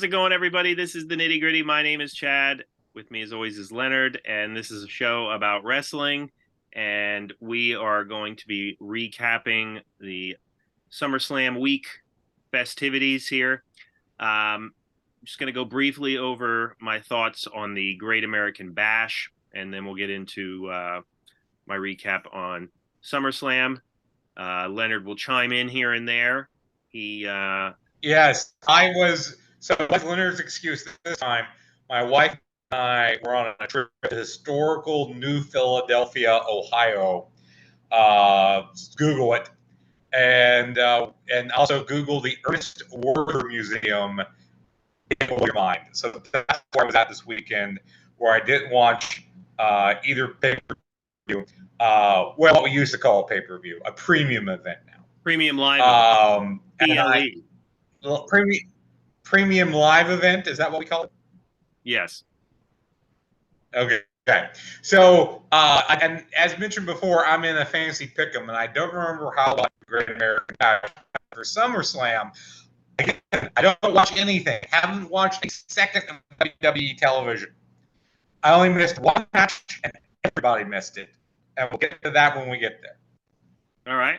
How's it going, everybody? This is the Nitty Gritty. My name is Chad. With me, as always, is Leonard, and this is a show about wrestling. And we are going to be recapping the SummerSlam week festivities here. I'm just going to go briefly over my thoughts on the Great American Bash, and then we'll get into my recap on SummerSlam. Leonard will chime in here and there. He Yes, I was. So with Leonard's excuse this time, my wife and I were on a trip to historical New Philadelphia, Ohio. Google it, and also Google the Ernest Werder Museum. It will blow your mind. So that's where I was at this weekend, where I didn't watch either pay-per-view. Well, what we used to call a pay-per-view, a premium event now. Premium live event. PLE. Premium live event, is that what we call it? Yes. Okay. So, and as mentioned before, I'm in a fantasy pick'em, and I don't remember how the Great American Bash for SummerSlam. Again, I don't watch anything. Haven't watched a second of WWE television. I only missed one match, and everybody missed it. And we'll get to that when we get there. All right.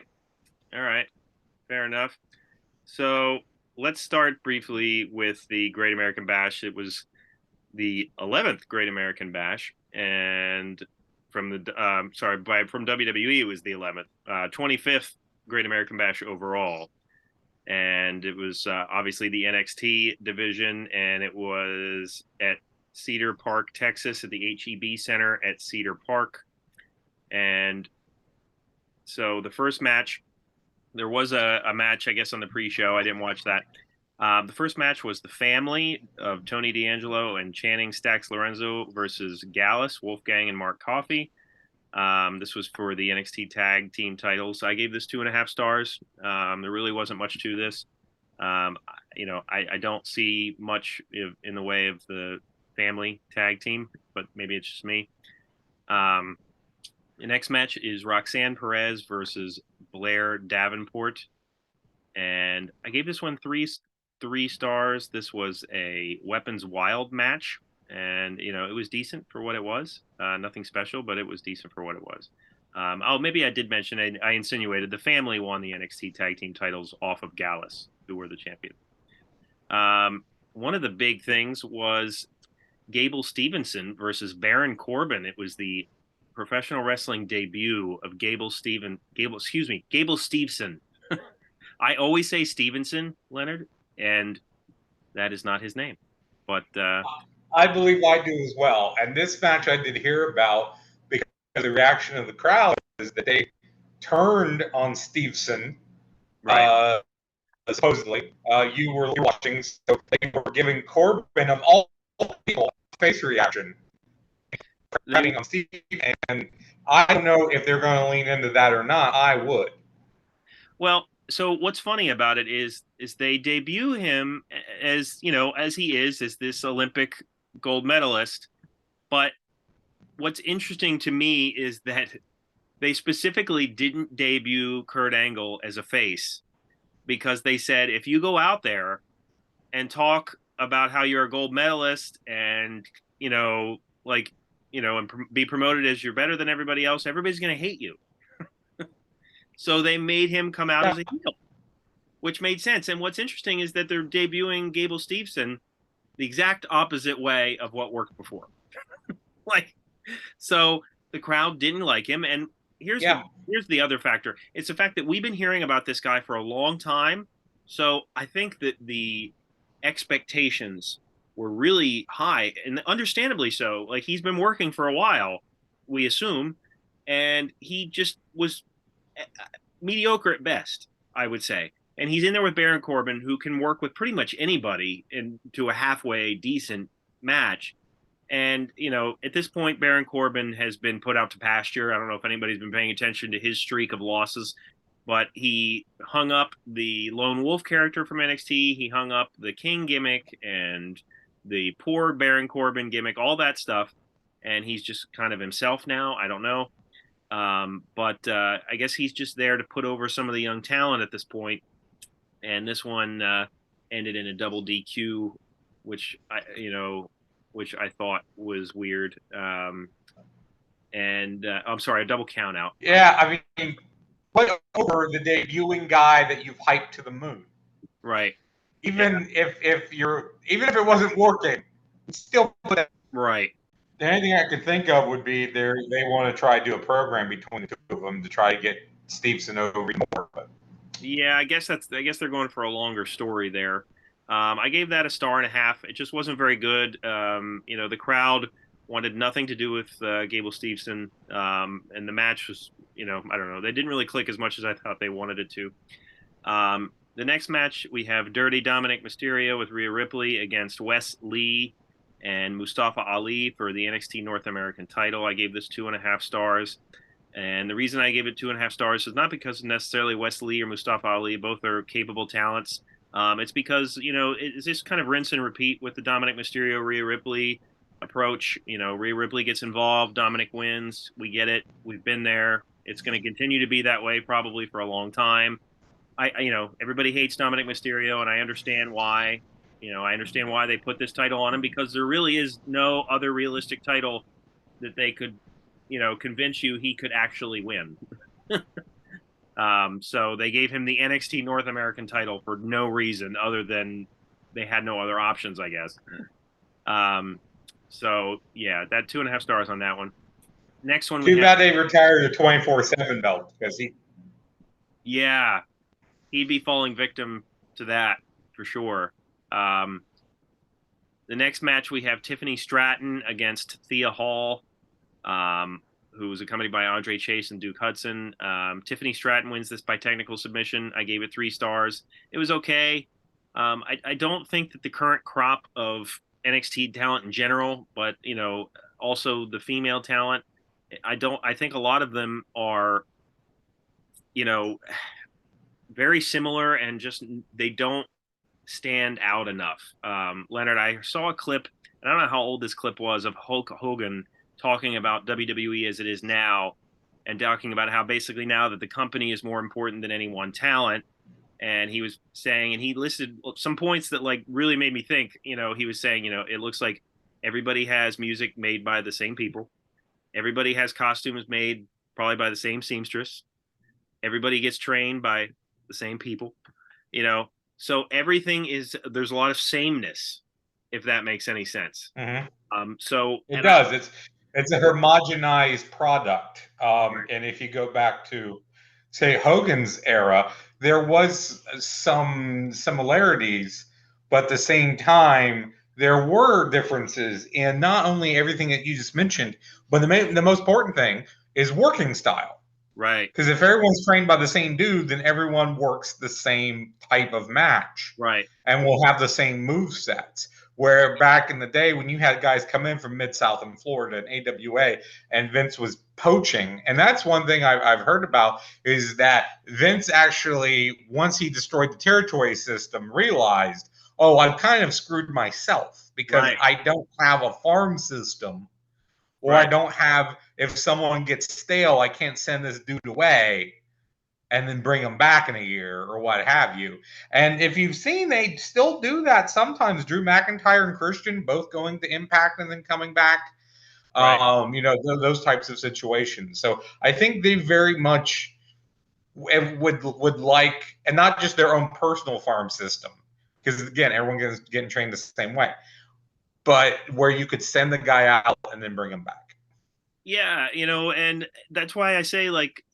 Fair enough. So let's start briefly with the Great American Bash. It was the 11th Great American Bash, and from WWE it was the 11th, 25th Great American Bash overall, and it was obviously the NXT division, and it was at Cedar Park, Texas, at the HEB Center at Cedar Park, and so the first match. There was a match, I guess, on the pre-show. I didn't watch that. The first match was the family of Tony D'Angelo and Channing Stacks Lorenzo versus Gallus, Wolfgang, and Mark Coffey. This was for the NXT Tag Team titles. I gave this 2.5 stars. There really wasn't much to this. I don't see much in the way of the family tag team, but maybe it's just me. The next match is Roxanne Perez versus Blair Davenport, and I gave this one three stars. This was a Weapons Wild match, and it was decent for what it was. Nothing special, but it was decent for what it was. Maybe I did mention I insinuated the family won the NXT Tag Team titles off of Gallus, who were the champion. One of the big things was Gable Stevenson versus Baron Corbin. It was the professional wrestling debut of Gable Stevenson. I always say Stevenson, Leonard, and that is not his name. But I believe I do as well. And this match I did hear about because the reaction of the crowd is that they turned on Stevenson. right. Supposedly, you were watching, so they were giving Corbin of all people face reaction. On Steve, and I don't know if they're going to lean into that or not. I would. Well, so what's funny about it is they debut him as he is this Olympic gold medalist, but what's interesting to me is that they specifically didn't debut Kurt Angle as a face, because they said if you go out there and talk about how you're a gold medalist and and be promoted as you're better than everybody else, everybody's going to hate you. So they made him come out as a heel, which made sense. And what's interesting is that they're debuting Gable Stevenson the exact opposite way of what worked before. So the crowd didn't like him. And here's the other factor. It's the fact that we've been hearing about this guy for a long time. So I think that the expectations were really high, and understandably so. Like, he's been working for a while, we assume, and he just was mediocre at best, I would say. And he's in there with Baron Corbin, who can work with pretty much anybody into a halfway decent match. And, at this point, Baron Corbin has been put out to pasture. I don't know if anybody's been paying attention to his streak of losses, but he hung up the Lone Wolf character from NXT. He hung up the King gimmick and the poor Baron Corbin gimmick, all that stuff. And he's just kind of himself now. I don't know. But I guess he's just there to put over some of the young talent at this point. And this one ended in a double DQ which I thought was weird. And I'm sorry, a double count out. Yeah, I mean, put over the debuting guy that you've hyped to the moon. Right. Even if it wasn't working, still put that. Right. The only thing I could think of would be they want to try to do a program between the two of them to try to get Stevenson over more. But. Yeah, I guess they're going for a longer story there. I gave that a star and a half. It just wasn't very good. The crowd wanted nothing to do with Gable Steveson, and the match was, I don't know, they didn't really click as much as I thought they wanted it to. The next match, we have Dirty Dominic Mysterio with Rhea Ripley against Wes Lee and Mustafa Ali for the NXT North American title. I gave this 2.5 stars. And the reason I gave it 2.5 stars is not because necessarily Wes Lee or Mustafa Ali, both are capable talents. It's because, it's just kind of rinse and repeat with the Dominic Mysterio, Rhea Ripley approach. Rhea Ripley gets involved, Dominic wins. We get it. We've been there. It's going to continue to be that way probably for a long time. Everybody hates Dominic Mysterio, and I understand why. I understand why they put this title on him, because there really is no other realistic title that they could, convince you he could actually win. So they gave him the NXT North American title for no reason other than they had no other options, I guess. So yeah, that 2.5 stars on that one. Next one. Too bad they retired the 24/7 belt because yeah, he'd be falling victim to that for sure. The next match we have Tiffany Stratton against Thea Hall, who's accompanied by Andre Chase and Duke Hudson. Tiffany Stratton wins this by technical submission. I gave it 3 stars. It was okay. I don't think that the current crop of NXT talent in general, but also the female talent, I think a lot of them are, very similar, and just they don't stand out enough. Leonard, I saw a clip, and I don't know how old this clip was, of Hulk Hogan talking about WWE as it is now, and talking about how basically now that the company is more important than any one talent. And he was saying, and he listed some points that like really made me think. He was saying, it looks like everybody has music made by the same people. Everybody has costumes made probably by the same seamstress. Everybody gets trained by the same people. So everything there's a lot of sameness, if that makes any sense. Mm-hmm. So it does. It's a homogenized product. And if you go back to, say, Hogan's era, there was some similarities, but at the same time, there were differences in not only everything that you just mentioned, but the most important thing is working style. Right. Because if everyone's trained by the same dude, then everyone works the same type of match. Right. And will have the same move sets. Where back in the day when you had guys come in from Mid-South and Florida and AWA, and Vince was poaching, and that's one thing I've heard about, is that Vince actually, once he destroyed the territory system, realized, oh, I've kind of screwed myself because I don't have a farm system, or I don't have, if someone gets stale, I can't send this dude away and then bring them back in a year or what have you. And if you've seen, they still do that sometimes. Drew McIntyre and Christian both going to Impact and then coming back. Those types of situations. So I think they very much would like, and not just their own personal farm system, because again, everyone is getting trained the same way, but where you could send the guy out and then bring him back. Yeah, and that's why I say, like,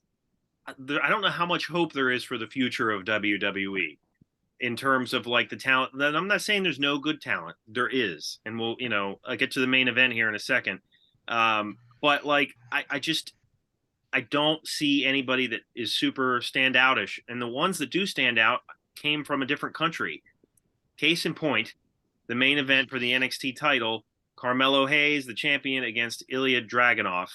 I don't know how much hope there is for the future of WWE in terms of like the talent. I'm not saying there's no good talent. There is. And we'll, I'll get to the main event here in a second. But like, I don't see anybody that is super standoutish. And the ones that do stand out came from a different country. Case in point, the main event for the NXT title, Carmelo Hayes, the champion, against Ilya Dragunov.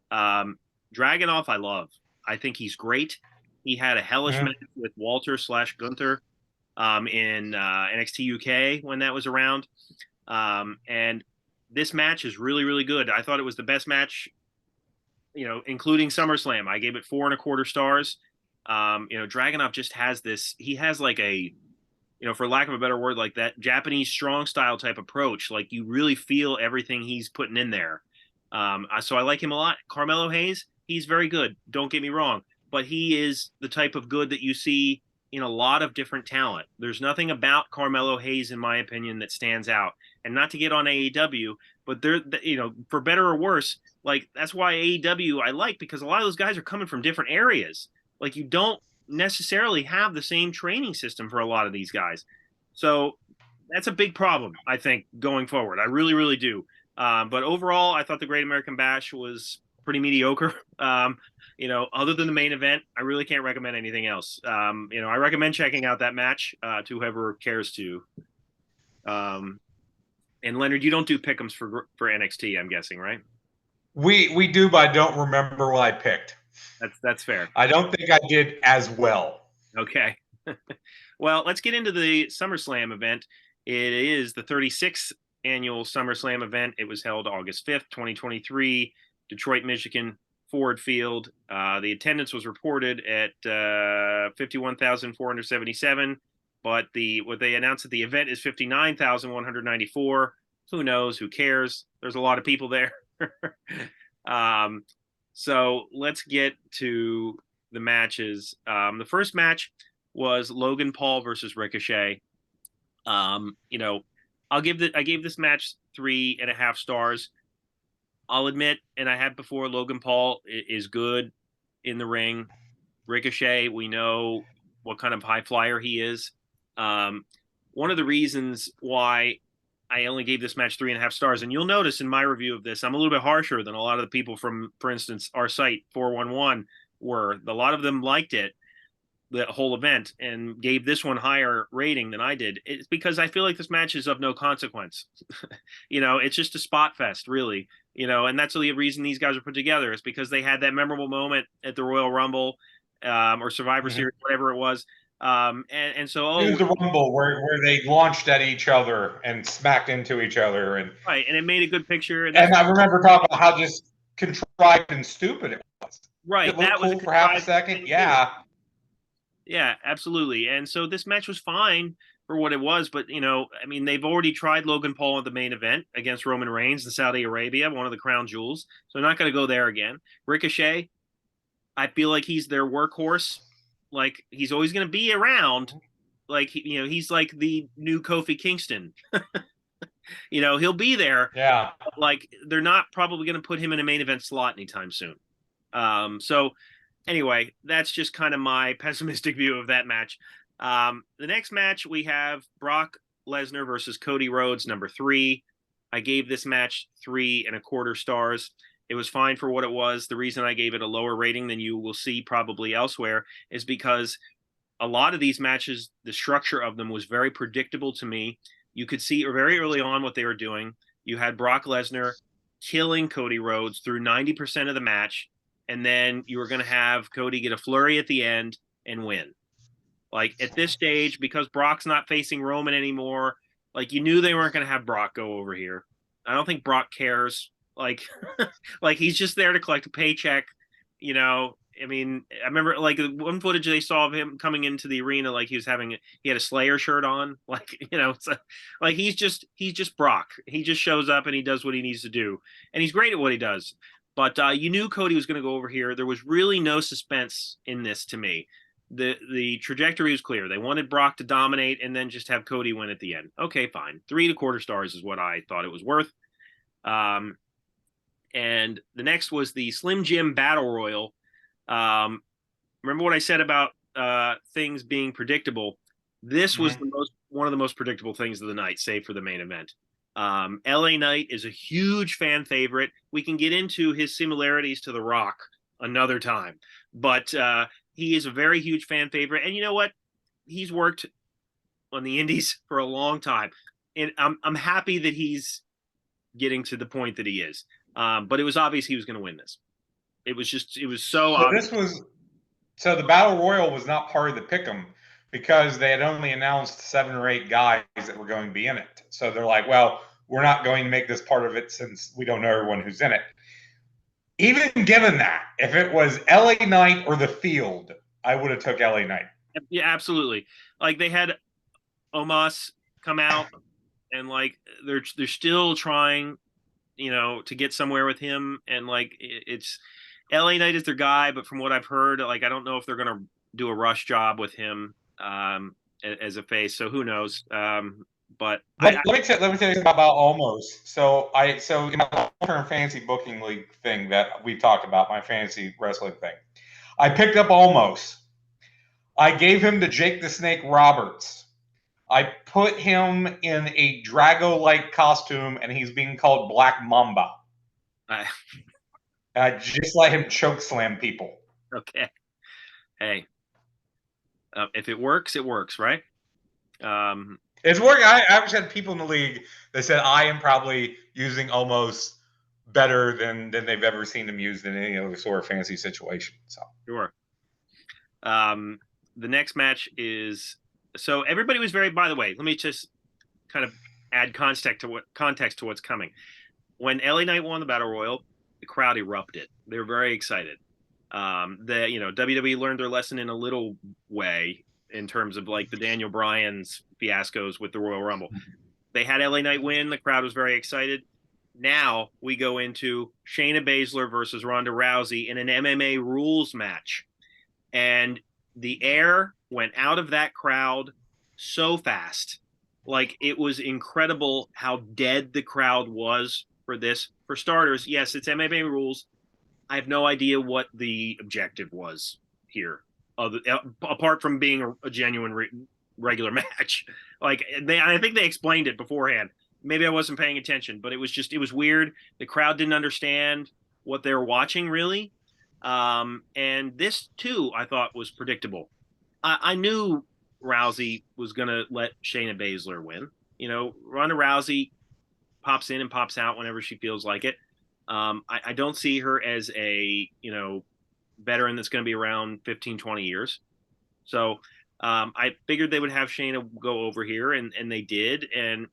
Dragunov, I love. I think he's great. He had a hellish match with Walter / Gunther in NXT UK when that was around. And this match is really, really good. I thought it was the best match, including SummerSlam. I gave it 4.25 stars. Dragunov just has this, he has like a for lack of a better word, like that Japanese strong style type approach. Like you really feel everything he's putting in there. So I like him a lot. Carmelo Hayes, he's very good. Don't get me wrong, but he is the type of good that you see in a lot of different talent. There's nothing about Carmelo Hayes, in my opinion, that stands out. And not to get on AEW, but they're, for better or worse, like that's why AEW I like, because a lot of those guys are coming from different areas. Like you don't necessarily have the same training system for a lot of these guys. So that's a big problem, I think, going forward. I really, really do. But overall, I thought the Great American Bash was pretty mediocre. Other than the main event, I really can't recommend anything else. I recommend checking out that match to whoever cares to. And Leonard, you don't do pick'ems for NXT, I'm guessing, right? We do, but I don't remember what I picked. That's fair. I don't think I did as well. Okay. Well, let's get into the SummerSlam event. It is the 36th annual SummerSlam event. It was held August 5th, 2023, Detroit, Michigan, Ford Field. The attendance was reported at 51,477, but what they announced at the event is 59,194. Who knows? Who cares? There's a lot of people there. So let's get to the matches. The first match was Logan Paul versus Ricochet. I gave this match 3.5 stars. I'll admit, and I have before, Logan Paul is good in the ring. Ricochet, we know what kind of high flyer he is. One of the reasons why I only gave this match 3.5 stars, and you'll notice in my review of this, I'm a little bit harsher than a lot of the people from, for instance, our site 411 were. A lot of them liked it, the whole event, and gave this one higher rating than I did. It's because I feel like this match is of no consequence. It's just a spot fest, really. And that's the reason these guys are put together, is because they had that memorable moment at the Royal Rumble or Survivor Series, whatever it was. And so it was the Rumble where they launched at each other and smacked into each other, and right, and it made a good picture. And I remember talking about how just contrived and stupid it was. Right, it looked cool for half a second. Yeah, absolutely. And so this match was fine for what it was, but they've already tried Logan Paul at the main event against Roman Reigns in Saudi Arabia, one of the crown jewels. So they're not going to go there again. Ricochet, I feel like he's their workhorse. Like he's always going to be around. Like he's like the new Kofi Kingston. He'll be there. Yeah. Like they're not probably going to put him in a main event slot anytime soon. So anyway, that's just kind of my pessimistic view of that match. The next match we have Brock Lesnar versus Cody Rhodes, number 3. I gave this match 3.25 stars. It was fine for what it was. The reason I gave it a lower rating than you will see probably elsewhere is because a lot of these matches, the structure of them was very predictable to me. You could see very early on what they were doing. You had Brock Lesnar killing Cody Rhodes through 90% of the match, and then you were going to have Cody get a flurry at the end and win. Like at this stage, because Brock's not facing Roman anymore, like you knew they weren't going to have Brock go over here. I don't think Brock cares. Like, like he's just there to collect a paycheck. I remember like one footage they saw of him coming into the arena, like he had a Slayer shirt on. Like, it's like he's just Brock. He just shows up and he does what he needs to do, and he's great at what he does. But you knew Cody was going to go over here. There was really no suspense in this to me. The trajectory was clear. They wanted Brock to dominate and then just have Cody win at the end. Okay, fine. 3.25 stars is what I thought it was worth. And the next was the Slim Jim Battle Royal. Remember what I said about things being predictable? This was one of the most predictable things of the night, save for the main event. LA Knight is a huge fan favorite. We can get into his similarities to The Rock another time, but he is a very huge fan favorite. And you know what? He's worked on the indies for a long time, and I'm happy that he's getting to the point that he is. But it was obvious he was going to win this. It was so obvious. So the Battle Royal was not part of the pick'em because they had only announced 7 or 8 guys that were going to be in it. So they're like, well, we're not going to make this part of it since we don't know everyone who's in it. Even given that, if it was LA Knight or The Field, I would have took LA Knight. Yeah, absolutely. Like they had Omos come out and like they're still trying, to get somewhere with him, and like it's LA Knight is their guy, but from what I've heard, like I don't know if they're gonna do a rush job with him as a face. So who knows? But Let me tell you something about almost. So in my long-term fantasy booking league thing that we talked about, my fantasy wrestling thing, I picked up almost. I gave him to Jake the Snake Roberts. I put him in a Drago-like costume, and he's being called Black Mamba. I Just let him choke slam people. okay. Hey, if it works, it works, right? It's working. I actually had people in the league that said I am probably using almost better than they've ever seen him used in any other sort of fantasy situation. So Sure. The next match is so everybody was very. By the way, let me just kind of add context to what's coming. When LA Knight won the Battle Royal, the crowd erupted. They were very excited. WWE learned their lesson in a little way in terms of like the Daniel Bryan's fiascos with the Royal Rumble. They had LA Knight win. The crowd was very excited. Now we go into Shayna Baszler versus Ronda Rousey in an MMA rules match. And the air went out of that crowd so fast. Like it was incredible how dead the crowd was for this. For starters, yes, it's MMA rules. I have no idea what the objective was here, apart from being a genuine regular match. Like I think they explained it beforehand. Maybe I wasn't paying attention, but it was weird. The crowd didn't understand what they were watching really. And this too, I thought was predictable. I knew Rousey was going to let Shayna Baszler win. Ronda Rousey pops in and pops out whenever she feels like it. I don't see her as a, veteran that's going to be around 15, 20 years. So I figured they would have Shayna go over here, and they did. And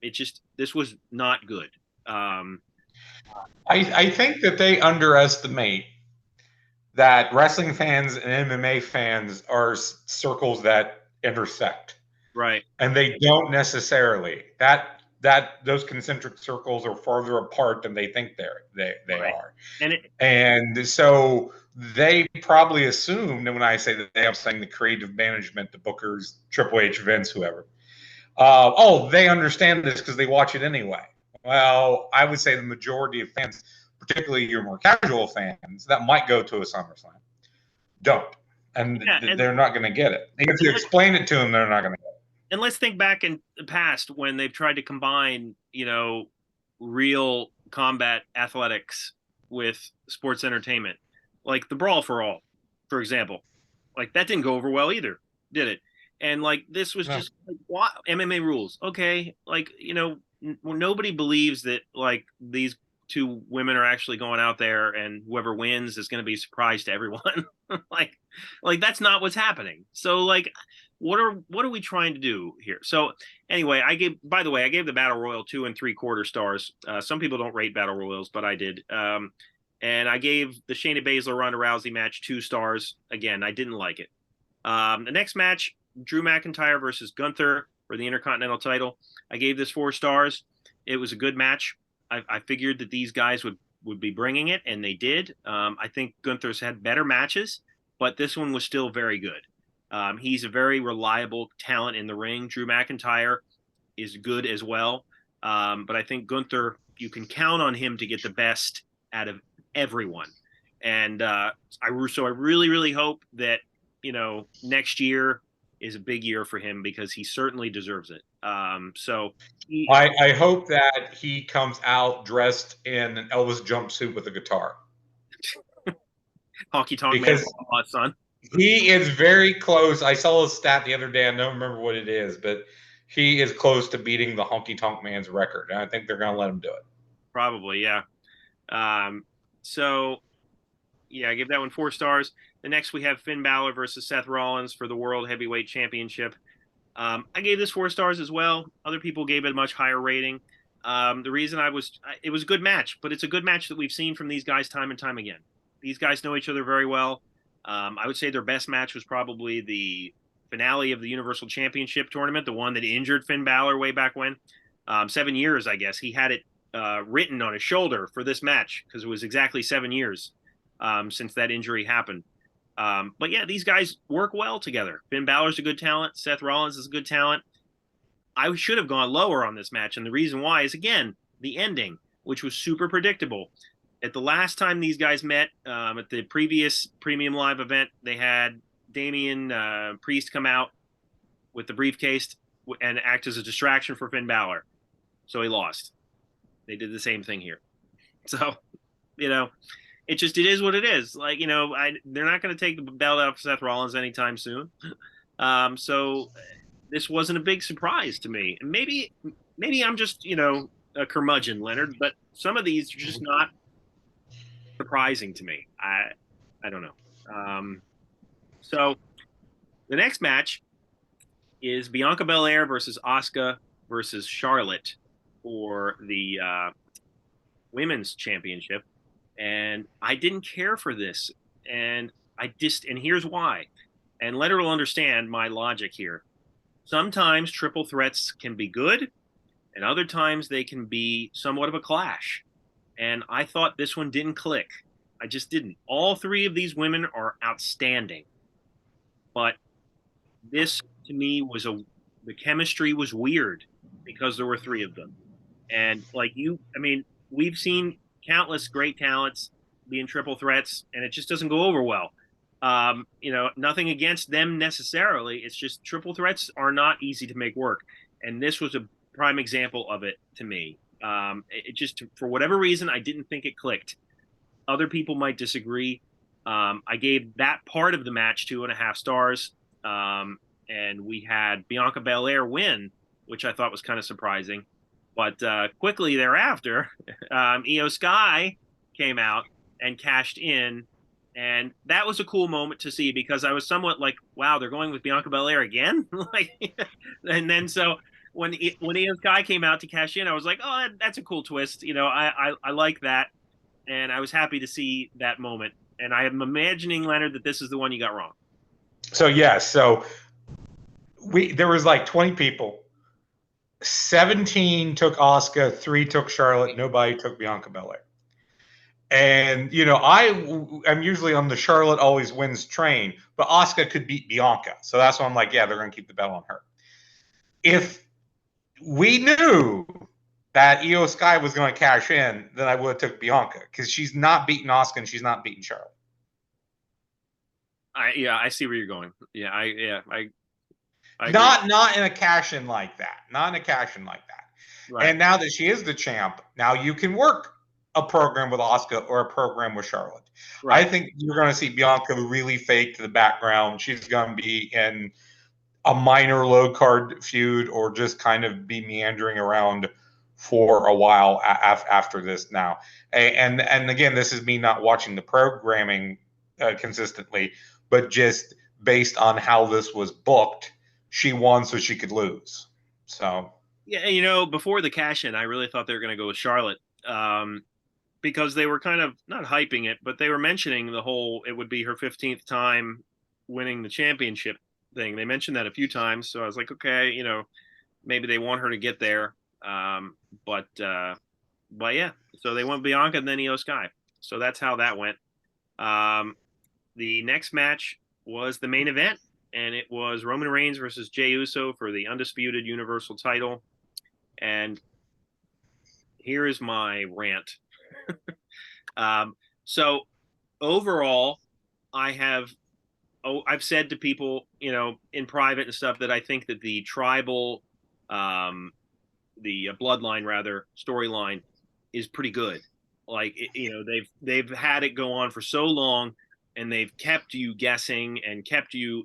this was not good. I think that they underestimate that wrestling fans and MMA fans are circles that intersect. Right. And they don't necessarily. Those concentric circles are farther apart than they think they right. are. And so they probably assumed, and when I say that I'm saying the creative management, the bookers, Triple H, Vince, whoever, they understand this because they watch it anyway. Well, I would say the majority of fans, particularly your more casual fans that might go to a SummerSlam, don't. And they're not going to get it. If you explain it to them, they're not going to get it. And let's think back in the past when they've tried to combine, real combat athletics with sports entertainment, like the Brawl for All, for example. Like that didn't go over well either, did it? And like this was just like what MMA rules. Okay, like nobody believes that like these two women are actually going out there and whoever wins is going to be a surprise to everyone. like that's not what's happening. So like what are we trying to do here? So anyway, I gave the Battle Royal 2 3/4 stars. Some people don't rate Battle Royals, but I did. And I gave the Shayna Baszler Ronda Rousey match 2 stars. Again, I didn't like it. The next match, Drew McIntyre versus Gunther for the Intercontinental title. I gave this 4 stars. It was a good match. I figured that these guys would be bringing it, and they did. I think Gunther's had better matches, but this one was still very good. He's a very reliable talent in the ring. Drew McIntyre is good as well. But I think Gunther, you can count on him to get the best out of everyone. And I really, really hope that, next year is a big year for him because he certainly deserves it. I hope that he comes out dressed in an Elvis jumpsuit with a guitar. Honky Tonk Man, son. He is very close. I saw a stat the other day. I don't remember what it is, but he is close to beating the Honky Tonk Man's record. And I think they're going to let him do it. Probably, yeah. I give that one 4 stars. The next we have Finn Balor versus Seth Rollins for the World Heavyweight Championship. I gave this 4 stars as well. Other people gave it a much higher rating. The reason it was a good match, but it's a good match that we've seen from these guys time and time again. These guys know each other very well. I would say their best match was probably the finale of the Universal Championship tournament, the one that injured Finn Balor way back when. 7 years, I guess. He had it written on his shoulder for this match because it was exactly 7 years since that injury happened. But yeah, these guys work well together. Finn Balor's a good talent. Seth Rollins is a good talent. I should have gone lower on this match, and the reason why is, again, the ending, which was super predictable. At the last time these guys met, at the previous Premium Live event, they had Damian Priest come out with the briefcase and act as a distraction for Finn Balor. So he lost. They did the same thing here. So, it is what it is. Like, they're not going to take the belt out of Seth Rollins anytime soon. So this wasn't a big surprise to me. And maybe I'm just, a curmudgeon, Leonard, but some of these are just not surprising to me. I don't know. So the next match is Bianca Belair versus Asuka versus Charlotte for the women's championship. And I didn't care for this. And here's why. And Leonard will understand my logic here. Sometimes triple threats can be good, and other times they can be somewhat of a clash. And I thought this one didn't click. I just didn't. All three of these women are outstanding. But this, to me, the chemistry was weird because there were three of them. And we've seen countless great talents being triple threats, and it just doesn't go over well. Nothing against them necessarily. It's just triple threats are not easy to make work. And this was a prime example of it to me. It just, for whatever reason, I didn't think it clicked. Other people might disagree. I gave that part of the match 2.5 stars. And we had Bianca Belair win, which I thought was kind of surprising. But quickly thereafter, Io Sky came out and cashed in. And that was a cool moment to see because I was somewhat like, wow, they're going with Bianca Belair again? And then so when Io Sky came out to cash in, I was like, oh, that's a cool twist. I like that. And I was happy to see that moment. And I am imagining, Leonard, that this is the one you got wrong. So, yes. So there was like 20 people. 17 took Asuka, 3 took Charlotte, nobody took Bianca Belair. And, I'm usually on the Charlotte always wins train, but Asuka could beat Bianca. So that's why I'm like, yeah, they're going to keep the belt on her. If we knew that Io Sky was going to cash in, then I would have took Bianca because she's not beating Asuka and she's not beating Charlotte. I see where you're going. Yeah, I not in a cash in like that. Not in a cash in like that. Right. And now that she is the champ, now you can work a program with Asuka or a program with Charlotte. Right. I think you're going to see Bianca really fade to the background. She's going to be in a minor low card feud or just kind of be meandering around for a while after this now. And again, this is me not watching the programming consistently, but just based on how this was booked, she won so she could lose. So yeah, before the cash in, I really thought they were going to go with Charlotte because they were kind of not hyping it, but they were mentioning it would be her 15th time winning the championship thing. They mentioned that a few times, so I was like, okay, maybe they want her to get there. But yeah, so they went Bianca and then Io Sky. So that's how that went. The next match was the main event, and it was Roman Reigns versus Jey Uso for the undisputed Universal title. And here is my rant. So overall, I've said to people, in private and stuff, that I think that the tribal, the bloodline rather storyline is pretty good. Like, they've had it go on for so long, and they've kept you guessing and kept you,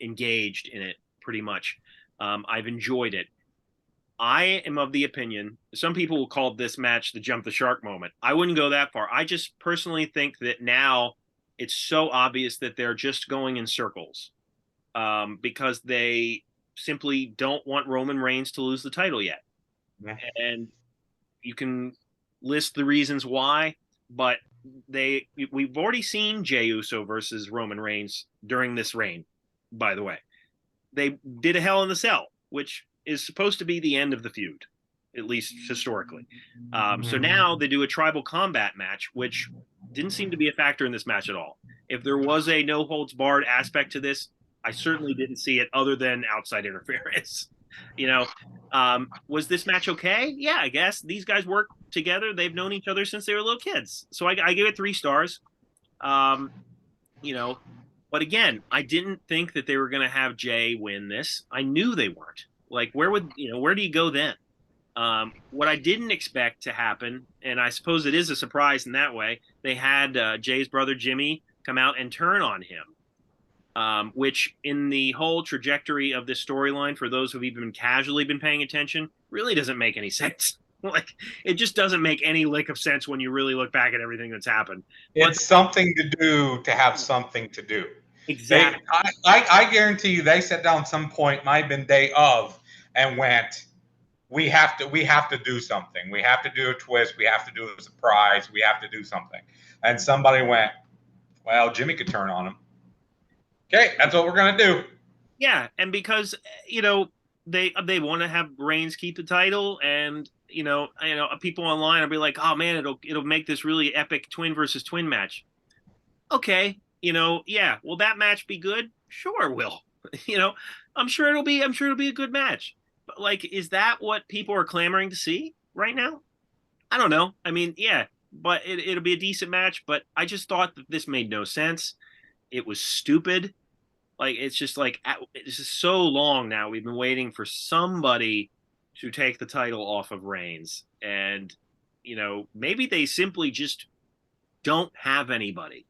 engaged in it pretty much. I've enjoyed it. I am of the opinion, some people will call this match the jump the shark moment. I wouldn't go that far. I just personally think that now it's so obvious that they're just going in circles because they simply don't want Roman Reigns to lose the title yet. Yeah. And you can list the reasons why, but we've already seen Jey Uso versus Roman Reigns during this reign. by the way. They did a Hell in the Cell, which is supposed to be the end of the feud, at least historically. So now they do a tribal combat match, which didn't seem to be a factor in this match at all. If there was a no holds barred aspect to this, I certainly didn't see it other than outside interference. Was this match okay? Yeah, I guess these guys work together. They've known each other since they were little kids. So I give it 3 stars. But again, I didn't think that they were going to have Jay win this. I knew they weren't. Like, where do you go then? What I didn't expect to happen, and I suppose it is a surprise in that way, they had Jay's brother Jimmy come out and turn on him, which in the whole trajectory of this storyline, for those who've even casually been paying attention, really doesn't make any sense. Like, it just doesn't make any lick of sense when you really look back at everything that's happened. It's something to do to have something to do. Exactly. I guarantee you they sat down at some point, might have been day of, and went, we have to do something. We have to do a twist. We have to do a surprise. We have to do something. And somebody went, well, Jimmy could turn on him. Okay, that's what we're going to do. Yeah, and because, they want to have Reigns keep the title, and people online will be like, oh man, it'll make this really epic twin versus twin match. Okay, yeah, will that match be good? Sure it will. I'm sure it'll be a good match. But like, is that what people are clamoring to see right now? I don't know. I mean, yeah, but it'll be a decent match, but I just thought that this made no sense. It was stupid. Like, it's just like, this is so long now. We've been waiting for somebody to take the title off of Reigns. And, maybe they simply just don't have anybody.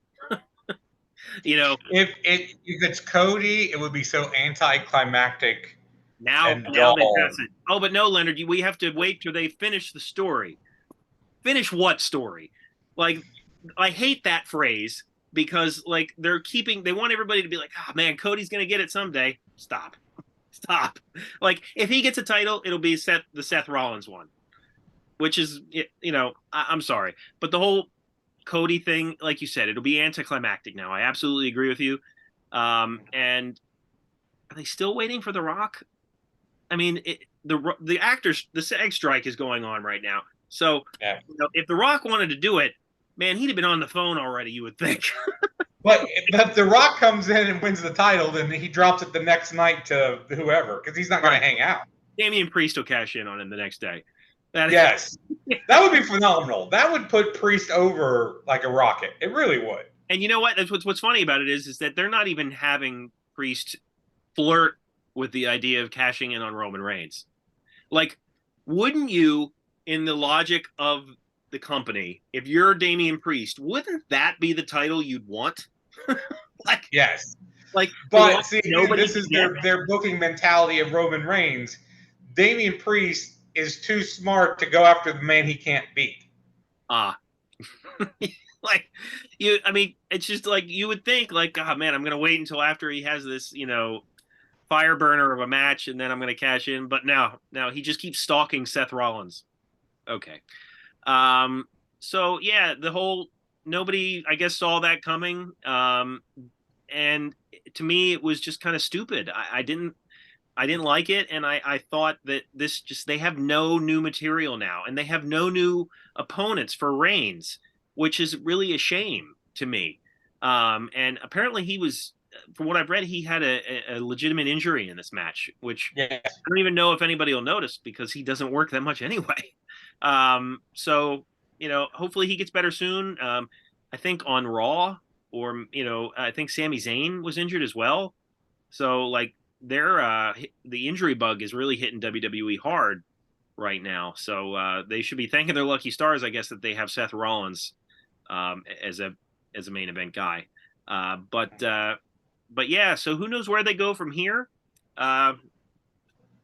If it's Cody, it would be so anticlimactic. Now they pass it. Oh, but no, Leonard, we have to wait till they finish the story. Finish what story? Like, I hate that phrase because, like, they want everybody to be like, oh man, Cody's gonna get it someday. Stop. Like, if he gets a title, it'll be the Seth Rollins one, which is, I'm sorry, but the whole Cody thing, like you said, it'll be anticlimactic now. I absolutely agree with you. And are they still waiting for The Rock? I mean, the actors, the SAG strike is going on right now. So yeah. If The Rock wanted to do it, man, he'd have been on the phone already, you would think. But if The Rock comes in and wins the title, then he drops it the next night to whoever, because he's not going to hang out. Damian Priest will cash in on him the next day. Yes. That would be phenomenal. That would put Priest over like a rocket. It really would. And you know what? What's funny about it is that they're not even having Priest flirt with the idea of cashing in on Roman Reigns. Like, wouldn't you, in the logic of the company, if you're Damian Priest, wouldn't that be the title you'd want? Like, yes. Like, but see, this is their booking mentality of Roman Reigns. Damian Priest is too smart to go after the man he can't beat. Like, it's just like, you would think, like, oh man, I'm gonna wait until after he has this, fire burner of a match, and then I'm gonna cash in. But now he just keeps stalking Seth Rollins. Okay. So yeah, nobody, I guess, saw that coming. And to me, it was just kind of stupid. I didn't like it. And I thought that they have no new material now, and they have no new opponents for Reigns, which is really a shame to me. And apparently from what I've read, he had a legitimate injury in this match, which I don't even know if anybody will notice because he doesn't work that much anyway. So, hopefully he gets better soon. I think on Raw, or, I think Sami Zayn was injured as well. So, like, the injury bug is really hitting WWE hard right now. So they should be thanking their lucky stars, I guess, that they have Seth Rollins as a main event guy. But yeah, so who knows where they go from here? But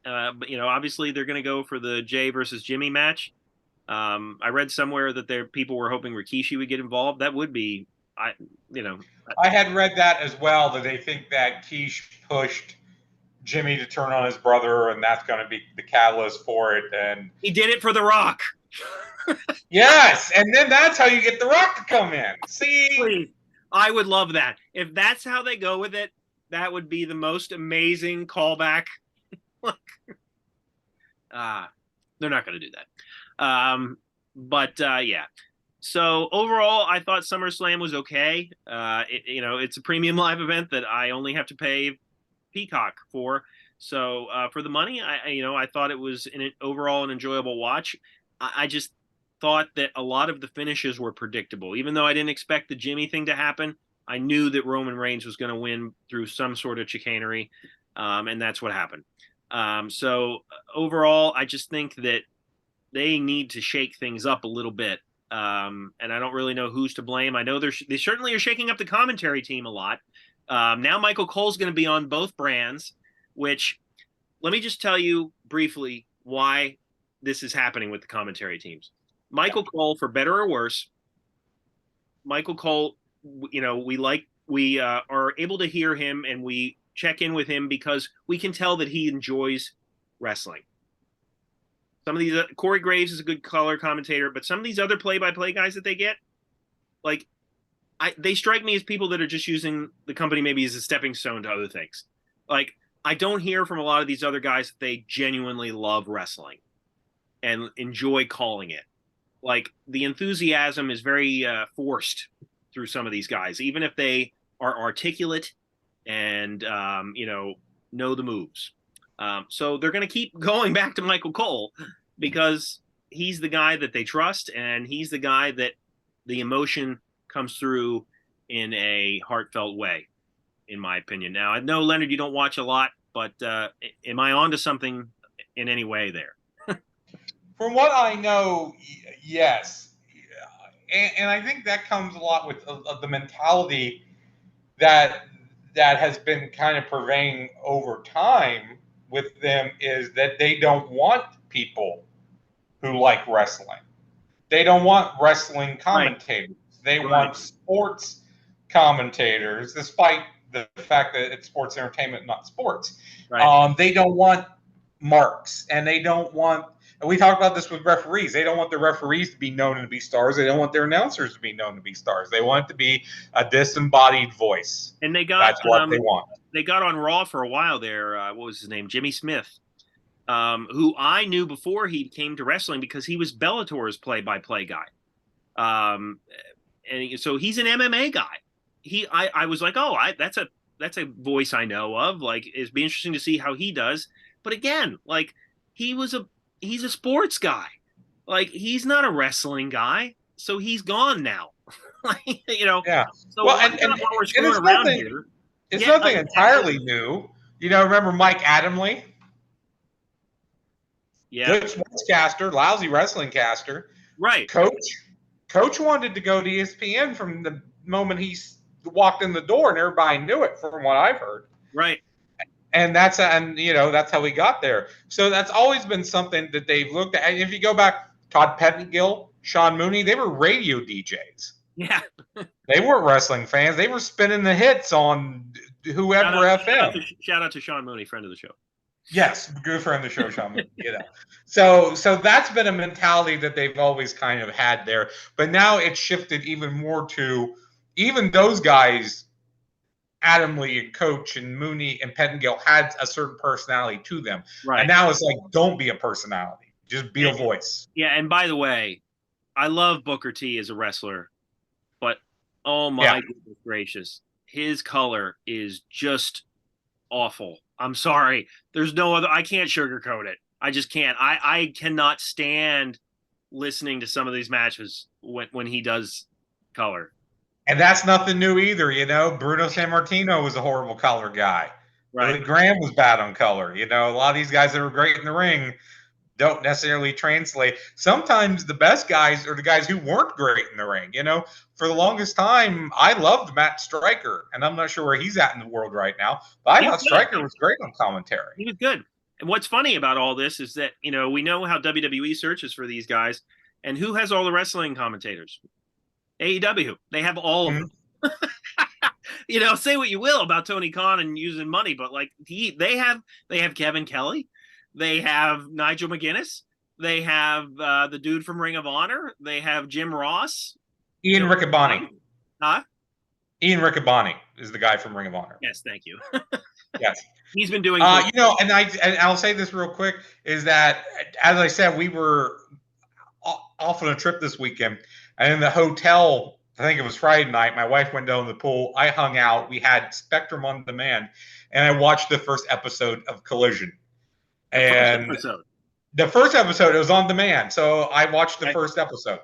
obviously they're going to go for the Jay versus Jimmy match. I read somewhere that people were hoping Rikishi would get involved. That would be, I had read that as well, that they think that Keish pushed Jimmy to turn on his brother, and that's going to be the catalyst for it. And he did it for The Rock. Yes, and then that's how you get The Rock to come in. See, please. I would love that. If that's how they go with it, That would be the most amazing callback. They're not going to do that. But yeah. So overall, I thought SummerSlam was okay. It's a premium live event that I only have to pay Peacock for. So for the money, I thought it was overall an enjoyable watch. I just thought that a lot of the finishes were predictable. Even though I didn't expect the Jimmy thing to happen, I knew that Roman Reigns was going to win through some sort of chicanery, and that's what happened. So overall, I just think that they need to shake things up a little bit. And I don't really know who's to blame. I know they certainly are shaking up the commentary team a lot. Now Michael Cole's going to be on both brands, which let me just tell you briefly why this is happening with the commentary teams. Michael Cole, for better or worse, Michael Cole, we are able to hear him and we check in with him because we can tell that he enjoys wrestling. Some of these, Corey Graves is a good color commentator, but some of these other play-by-play guys that they get, like, they strike me as people that are just using the company maybe as a stepping stone to other things. Like, I don't hear from a lot of these other guys that they genuinely love wrestling and enjoy calling it. Like, the enthusiasm is very forced through some of these guys, even if they are articulate and, know the moves. So they're going to keep going back to Michael Cole because he's the guy that they trust and he's the guy that the emotion comes through in a heartfelt way, in my opinion. Now, I know, Leonard, you don't watch a lot, but am I onto something in any way there? From what I know, yes. And I think that comes a lot with the mentality that has been kind of pervading over time with them is that they don't want people who like wrestling. They don't want wrestling commentators. Right. They want sports commentators, despite the fact that it's sports entertainment, not sports. Right. They don't want marks, and they don't want. And we talked about this with referees. They don't want their referees to be known to be stars. They don't want their announcers to be known to be stars. They want it to be a disembodied voice. And that's what they want. They got on Raw for a while there. What was his name? Jimmy Smith, who I knew before he came to wrestling because he was Bellator's play-by-play guy. And so he's an MMA guy. I was like, oh, that's a voice I know of. Like, it'd be interesting to see how he does. But again, like, he's a sports guy. Like, he's not a wrestling guy. So he's gone now. Yeah. So well, and we're screwing around here. It's nothing entirely new. Remember Mike Adamle? Yeah. Good sportscaster, lousy wrestling caster. Right. Coach wanted to go to ESPN from the moment he walked in the door, and everybody knew it from what I've heard. Right. And that's how we got there. So that's always been something that they've looked at. And if you go back, Todd Pettengill, Sean Mooney, they were radio DJs. Yeah. They weren't wrestling fans. They were spinning the hits on whoever FM. Shout out to Sean Mooney, friend of the show. Yes, good friend of the show, Sean Mooney. So that's been a mentality that they've always kind of had there. But now it's shifted even more to even those guys, Adamle and Coach and Mooney and Pettengill had a certain personality to them. Right. And now it's like, don't be a personality. Just be a voice. Yeah, and by the way, I love Booker T as a wrestler. But, oh my goodness gracious, his color is just awful. I'm sorry. There's no other. I can't sugarcoat it. I just can't. I cannot stand listening to some of these matches when he does color. And that's nothing new either. Bruno Sammartino was a horrible color guy. Right. Billy Graham was bad on color. A lot of these guys that are great in the ring don't necessarily translate. Sometimes the best guys are the guys who weren't great in the ring. For the longest time, I loved Matt Stryker, and I'm not sure where he's at in the world right now, but I thought Stryker was great on commentary. He was good. And what's funny about all this is that, we know how WWE searches for these guys, and who has all the wrestling commentators? AEW. They have all of them. Say what you will about Tony Khan and using money, but like they have Kevin Kelly. They have Nigel McGuinness. They have the dude from Ring of Honor. They have Jim Ross. Ian Riccaboni. Huh? Ian Riccaboni is the guy from Ring of Honor. Yes, thank you. Yes. He's been doing. And I'll say this real quick is that, as I said, we were off on a trip this weekend, and in the hotel, I think it was Friday night, my wife went down to the pool. I hung out. We had Spectrum on demand, and I watched the first episode of Collision. The first episode, it was on demand, so I watched the first episode,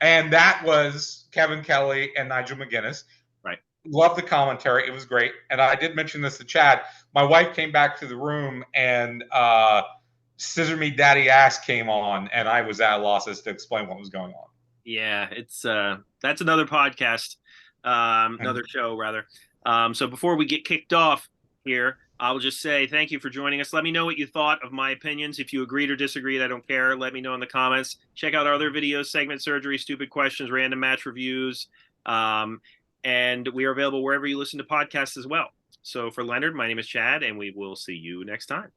and that was Kevin Kelly and Nigel McGuinness. Right. Loved the commentary. It was great. And I did mention this to Chad. My wife came back to the room, and Scissor Me Daddy Ass came on, and I was at a loss as to explain what was going on. Yeah, it's that's another podcast, another show rather. So before we get kicked off here, I'll just say thank you for joining us. Let me know what you thought of my opinions. If you agreed or disagreed, I don't care. Let me know in the comments. Check out our other videos: segment surgery, stupid questions, random match reviews, and we are available wherever you listen to podcasts as well. So for Leonard, my name is Chad, and we will see you next time.